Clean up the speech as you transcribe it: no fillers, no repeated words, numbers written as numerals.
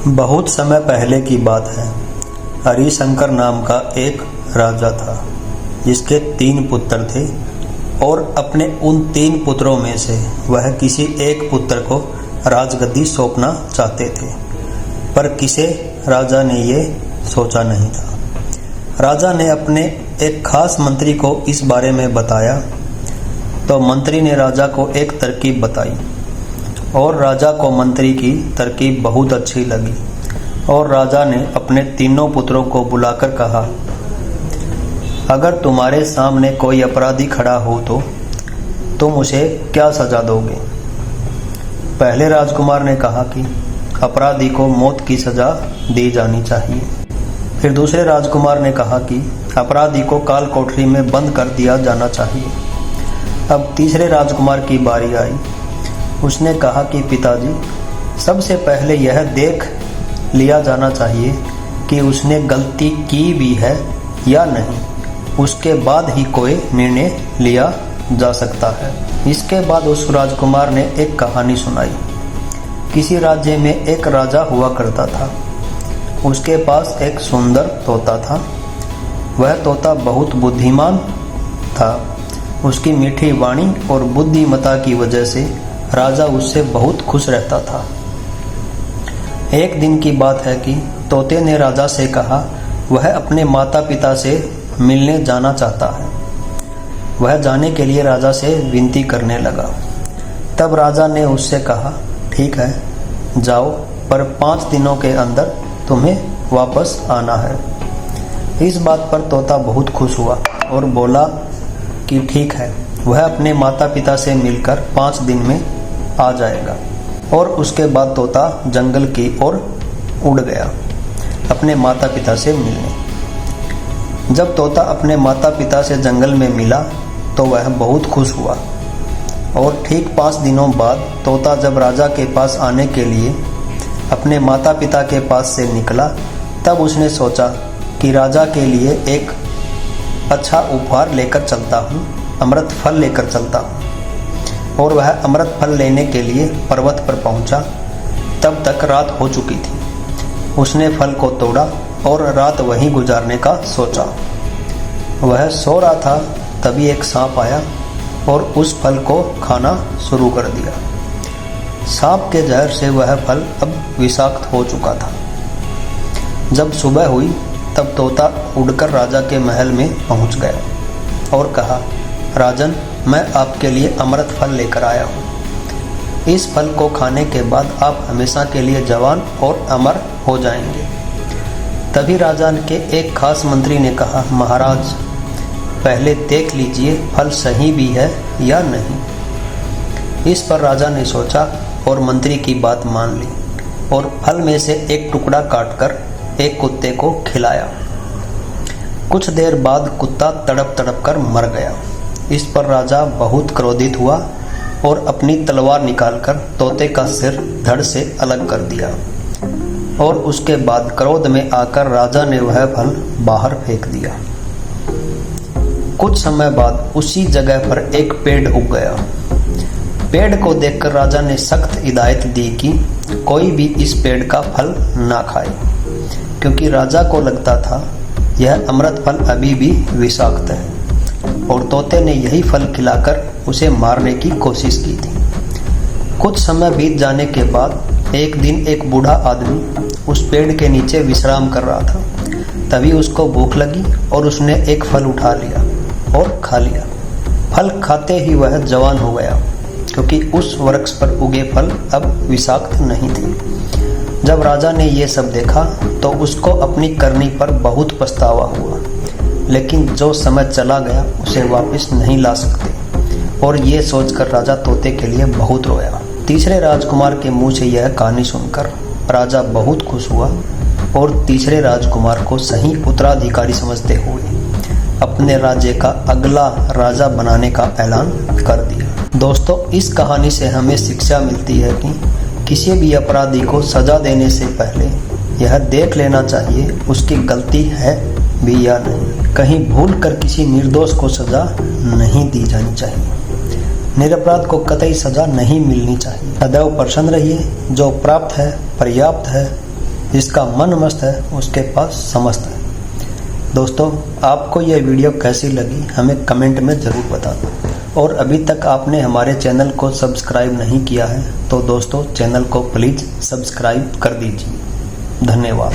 बहुत समय पहले की बात है। हरिशंकर नाम का एक राजा था जिसके 3 पुत्र थे और अपने उन 3 पुत्रों में से वह किसी एक पुत्र को राजगद्दी सौंपना चाहते थे, पर किसे राजा ने ये सोचा नहीं था। राजा ने अपने एक खास मंत्री को इस बारे में बताया तो मंत्री ने राजा को एक तरकीब बताई और राजा को मंत्री की तरकीब बहुत अच्छी लगी और राजा ने अपने तीनों पुत्रों को बुलाकर कहा, अगर तुम्हारे सामने कोई अपराधी खड़ा हो तो तुम उसे क्या सजा दोगे? पहले राजकुमार ने कहा कि अपराधी को मौत की सजा दी जानी चाहिए। फिर दूसरे राजकुमार ने कहा कि अपराधी को काल कोठरी में बंद कर दिया जाना चाहिए। अब तीसरे राजकुमार की बारी आई। उसने कहा कि पिताजी, सबसे पहले यह देख लिया जाना चाहिए कि उसने गलती की भी है या नहीं, उसके बाद ही कोई निर्णय लिया जा सकता है। इसके बाद उस राजकुमार ने एक कहानी सुनाई। किसी राज्य में एक राजा हुआ करता था। उसके पास एक सुंदर तोता था। वह तोता बहुत बुद्धिमान था। उसकी मीठी वाणी और बुद्धिमत्ता की वजह से राजा उससे बहुत खुश रहता था। एक दिन की बात है कि तोते ने राजा से कहा वह अपने माता पिता से मिलने जाना चाहता है। वह जाने के लिए राजा से विनती करने लगा। तब राजा ने उससे कहा, ठीक है, जाओ, पर 5 दिनों के अंदर तुम्हें वापस आना है। इस बात पर तोता बहुत खुश हुआ और बोला कि ठीक है। वह अपने माता पिता से मिलकर 5 दिन में आ जाएगा और उसके बाद तोता जंगल की ओर उड़ गया अपने माता पिता से मिलने। जब तोता अपने माता पिता से जंगल में मिला तो वह बहुत खुश हुआ और ठीक 5 दिनों बाद तोता जब राजा के पास आने के लिए अपने माता पिता के पास से निकला, तब उसने सोचा कि राजा के लिए एक अच्छा उपहार लेकर चलता हूँ, अमृत फल लेकर चलता हूँ। और वह अमृत फल लेने के लिए पर्वत पर पहुंचा। तब तक रात हो चुकी थी। उसने फल को तोड़ा और रात वहीं गुजारने का सोचा। वह सो रहा था, तभी एक सांप आया और उस फल को खाना शुरू कर दिया। सांप के जहर से वह फल अब विषाक्त हो चुका था। जब सुबह हुई तब तोता उड़कर राजा के महल में पहुंच गया और कहा, राजन, मैं आपके लिए अमृत फल लेकर आया हूँ। इस फल को खाने के बाद आप हमेशा के लिए जवान और अमर हो जाएंगे। तभी राजा के एक खास मंत्री ने कहा, महाराज, पहले देख लीजिए फल सही भी है या नहीं। इस पर राजा ने सोचा और मंत्री की बात मान ली और फल में से एक टुकड़ा काटकर एक कुत्ते को खिलाया। कुछ देर बाद कुत्ता तड़प तड़प कर मर गया। इस पर राजा बहुत क्रोधित हुआ और अपनी तलवार निकालकर तोते का सिर धड़ से अलग कर दिया और उसके बाद क्रोध में आकर राजा ने वह फल बाहर फेंक दिया। कुछ समय बाद उसी जगह पर एक पेड़ उग गया। पेड़ को देखकर राजा ने सख्त हिदायत दी कि कोई भी इस पेड़ का फल ना खाए, क्योंकि राजा को लगता था यह अमृत फल अभी भी विषाक्त है और तोते ने यही फल खिलाकर उसे मारने की कोशिश की थी। कुछ समय बीत जाने के बाद एक दिन एक बूढ़ा आदमी उस पेड़ के नीचे विश्राम कर रहा था। तभी उसको भूख लगी और उसने एक फल उठा लिया और खा लिया। फल खाते ही वह जवान हो गया, क्योंकि उस वृक्ष पर उगे फल अब विषाक्त नहीं थे। जब राजा ने ये सब देखा तो उसको अपनी करनी पर बहुत पछतावा हुआ, लेकिन जो समय चला गया उसे वापस नहीं ला सकते और ये सोचकर राजा तोते के लिए बहुत रोया। तीसरे राजकुमार के मुंह से यह कहानी सुनकर राजा बहुत खुश हुआ और तीसरे राजकुमार को सही उत्तराधिकारी समझते हुए अपने राज्य का अगला राजा बनाने का ऐलान कर दिया। दोस्तों, इस कहानी से हमें शिक्षा मिलती है कि किसी भी अपराधी को सजा देने से पहले यह देख लेना चाहिए उसकी गलती है भी या नहीं। कहीं भूल कर किसी निर्दोष को सजा नहीं दी जानी चाहिए। निरपराध को कतई सजा नहीं मिलनी चाहिए। सदैव प्रसन्न रहिए। जो प्राप्त है पर्याप्त है जिसका मन मस्त है उसके पास समस्त है। दोस्तों, आपको यह वीडियो कैसी लगी हमें कमेंट में ज़रूर बताना, और अभी तक आपने हमारे चैनल को सब्सक्राइब नहीं किया है तो दोस्तों चैनल को प्लीज़ सब्सक्राइब कर दीजिए। धन्यवाद।